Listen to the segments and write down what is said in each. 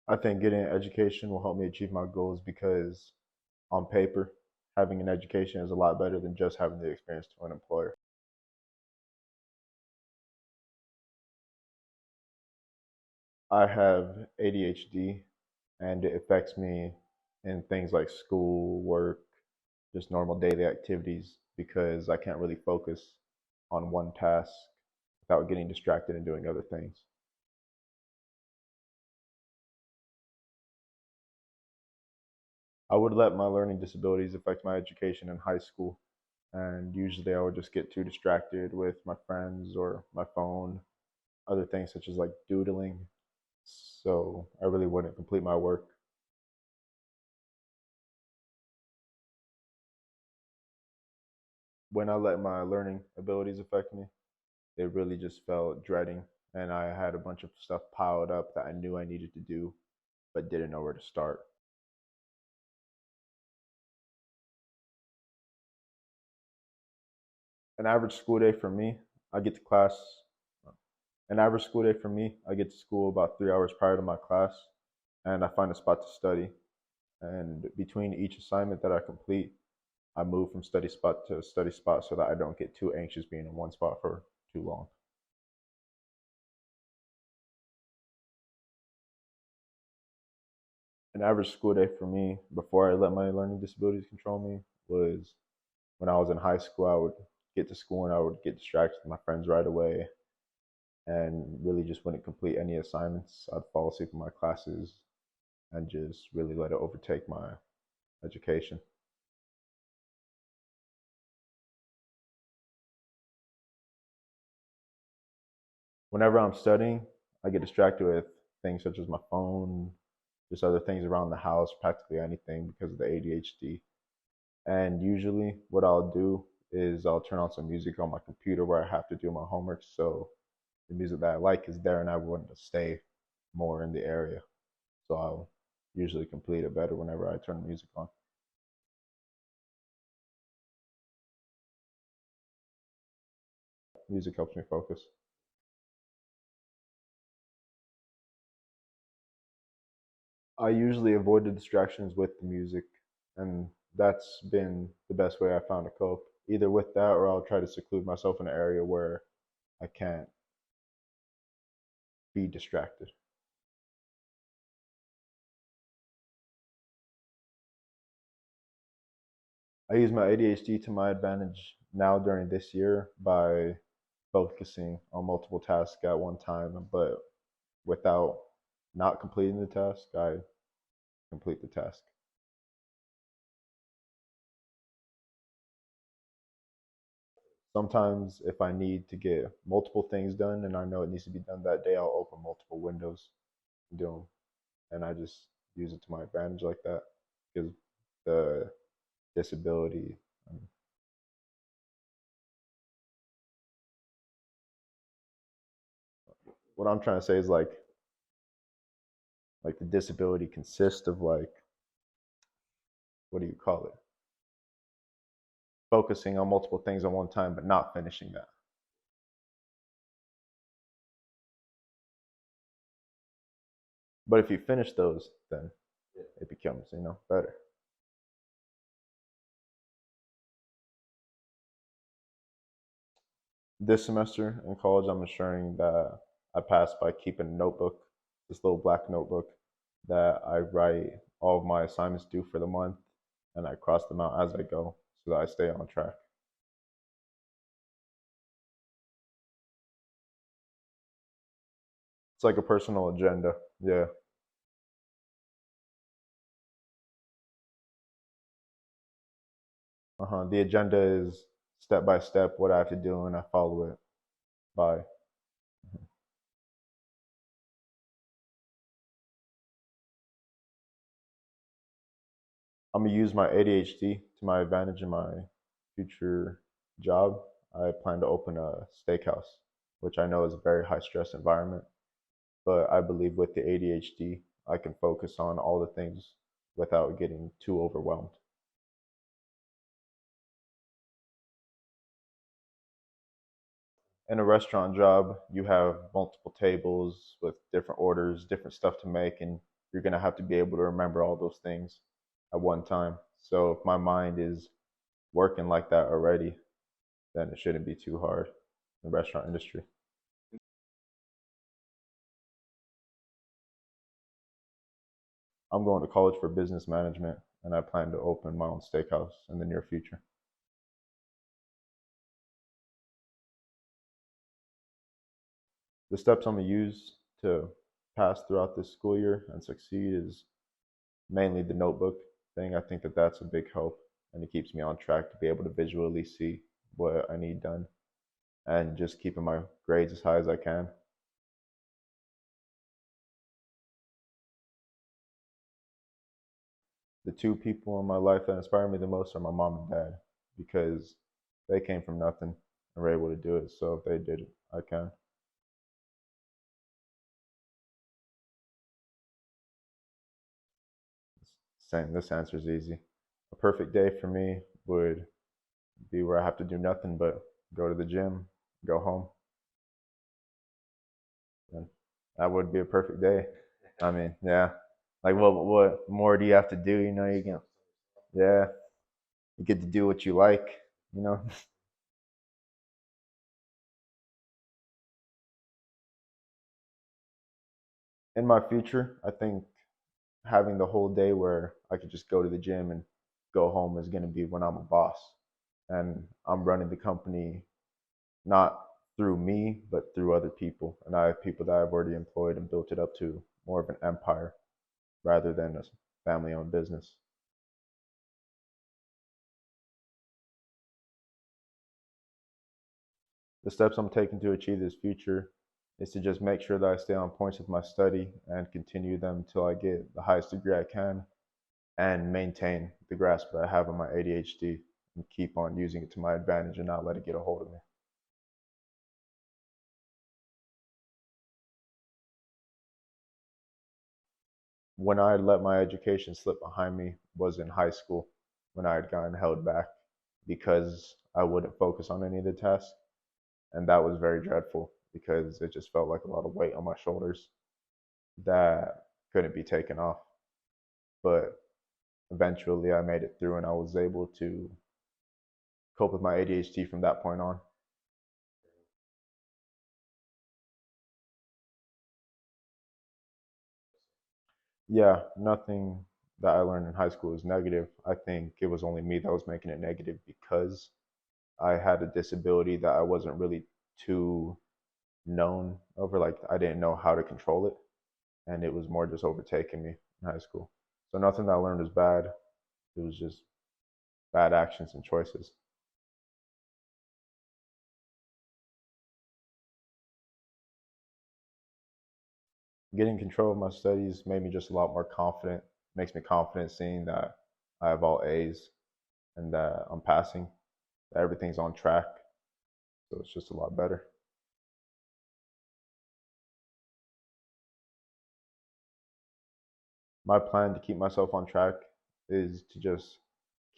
I think getting an education will help me achieve my goals because on paper, having an education is a lot better than just having the experience to an employer. I have ADHD and it affects me in things like school, work, just normal daily activities because I can't really focus on one task without getting distracted and doing other things. I would let my learning disabilities affect my education in high school, and usually I would just get too distracted with my friends or my phone, other things such as like doodling. So I really wouldn't complete my work. When I let my learning abilities affect me, it really just felt dreading, and I had a bunch of stuff piled up that I knew I needed to do, but didn't know where to start. An average school day for me, I get to class. An average school day for me, I get to school about 3 hours prior to my class, and I find a spot to study. And between each assignment that I complete, I move from study spot to study spot so that I don't get too anxious being in one spot for too long. An average school day for me before I let my learning disabilities control me was when I was in high school. I would get to school and I would get distracted with my friends right away and really just wouldn't complete any assignments. I'd fall asleep in my classes and just really let it overtake my education. Whenever I'm studying, I get distracted with things such as my phone, just other things around the house, practically anything because of the ADHD. And usually, what I'll do is I'll turn on some music on my computer where I have to do my homework. So the music that I like is there, and I want to stay more in the area. So I'll usually complete it better whenever I turn the music on. Music helps me focus. I usually avoid the distractions with the music, and that's been the best way I found to cope. Either with that, or I'll try to seclude myself in an area where I can't be distracted. I use my ADHD to my advantage now during this year by focusing on multiple tasks at one time, but without not completing the task, I complete the task. Sometimes, if I need to get multiple things done and I know it needs to be done that day, I'll open multiple windows and do them, and I just use it to my advantage like that because the disability. What I'm trying to say is like the disability consists of like, what do you call it? Focusing on multiple things at one time, but not finishing that. But if you finish those, then it becomes, better. This semester in college, I'm ensuring that I pass by keeping a notebook, this little black notebook that I write all of my assignments due for the month, and I cross them out as I go so that I stay on track. It's like a personal agenda. Yeah. The agenda is step by step what I have to do, and I follow it by. I'm gonna use my ADHD to my advantage in my future job. I plan to open a steakhouse, which I know is a very high stress environment, but I believe with the ADHD, I can focus on all the things without getting too overwhelmed. In a restaurant job, you have multiple tables with different orders, different stuff to make, and you're going to have to be able to remember all those things at one time. So if my mind is working like that already, then it shouldn't be too hard in the restaurant industry. I'm going to college for business management, and I plan to open my own steakhouse in the near future. The steps I'm going to use to pass throughout this school year and succeed is mainly the notebook thing. I think that that's a big help, and it keeps me on track to be able to visually see what I need done and just keeping my grades as high as I can. The two people in my life that inspire me the most are my mom and dad because they came from nothing and were able to do it. So if they did it, I can. Same. This answer is easy. A perfect day for me would be where I have to do nothing but go to the gym, go home. And that would be a perfect day. I mean, yeah. Like what more do you have to do? You can, yeah, you get to do what you like, you know. In my future, I think having the whole day where I could just go to the gym and go home is going to be when I'm a boss and I'm running the company not through me, but through other people. And I have people that I've already employed and built it up to more of an empire rather than a family owned business. The steps I'm taking to achieve this future is to just make sure that I stay on points with my study and continue them until I get the highest degree I can and maintain the grasp that I have on my ADHD and keep on using it to my advantage and not let it get a hold of me. When I let my education slip behind me was in high school when I had gotten held back because I wouldn't focus on any of the tasks. And that was very dreadful because it just felt like a lot of weight on my shoulders that couldn't be taken off. But eventually I made it through and I was able to cope with my ADHD from that point on. Yeah, nothing that I learned in high school is negative. I think it was only me that was making it negative because I had a disability that I wasn't really too known over. Like, I didn't know how to control it, and it was more just overtaking me in high school. So nothing that I learned was bad. It was just bad actions and choices. Getting control of my studies made me just a lot more confident. Makes me confident seeing that I have all A's and that I'm passing, that everything's on track. So it's just a lot better. My plan to keep myself on track is to just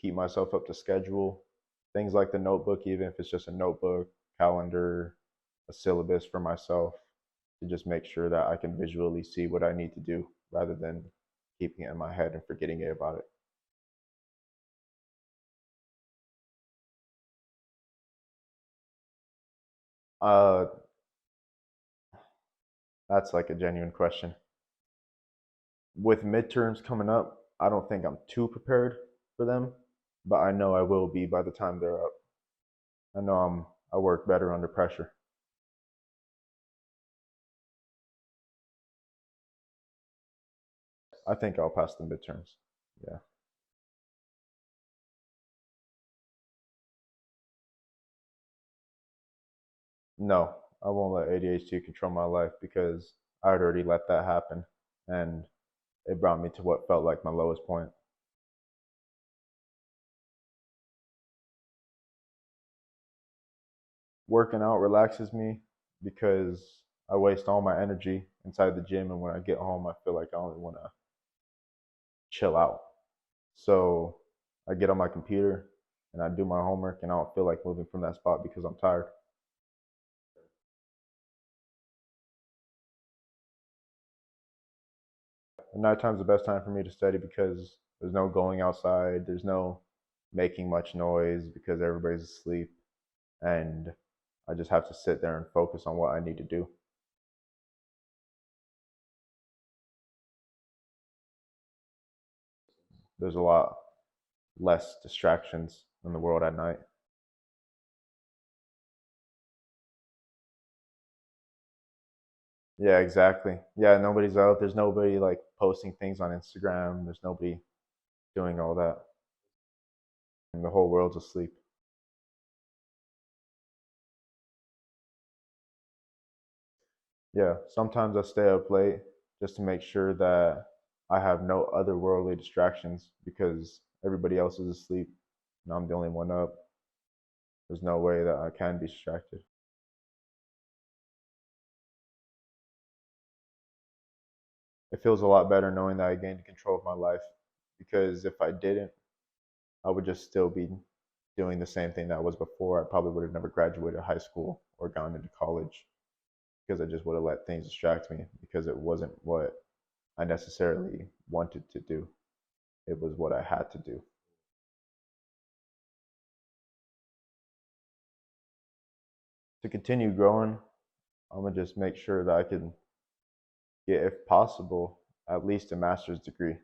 keep myself up to schedule. Things like the notebook, even if it's just a notebook, calendar, a syllabus for myself, to just make sure that I can visually see what I need to do rather than keeping it in my head and forgetting about it. Uh, that's like a genuine question. With midterms coming up, I don't think I'm too prepared for them, but I know I will be by the time they're up. I know I work better under pressure. I think I'll pass the midterms. Yeah. No, I won't let ADHD control my life because I'd already let that happen and it brought me to what felt like my lowest point. Working out relaxes me because I waste all my energy inside the gym, and when I get home, I feel like I only want to chill out. So I get on my computer and I do my homework, and I don't feel like moving from that spot because I'm tired. nighttime's the best time for me to study because there's no going outside, there's no making much noise because everybody's asleep, and I just have to sit there and focus on what I need to do. There's a lot less distractions in the world at night. Yeah, exactly. Yeah, nobody's out. There's nobody like posting things on Instagram. There's nobody doing all that. And the whole world's asleep. Yeah, sometimes I stay up late just to make sure that I have no other worldly distractions because everybody else is asleep and I'm the only one up. There's no way that I can be distracted. It feels a lot better knowing that I gained control of my life because if I didn't, I would just still be doing the same thing that I was before. I probably would have never graduated high school or gone into college because I just would have let things distract me because it wasn't what I necessarily wanted to do. It was what I had to do. To continue growing, I'm gonna just make sure that I can get, if possible, at least a master's degree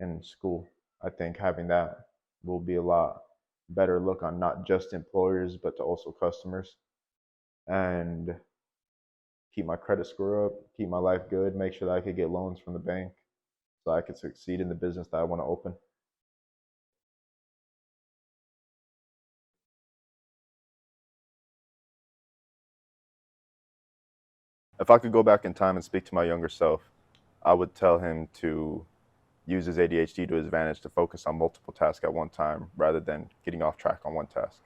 in school. I think having that will be a lot better look on not just employers but to also customers, and keep my credit score up, keep my life good, make sure that I could get loans from the bank so I could succeed in the business that I want to open. If I could go back in time and speak to my younger self, I would tell him to use his ADHD to his advantage to focus on multiple tasks at one time rather than getting off track on one task.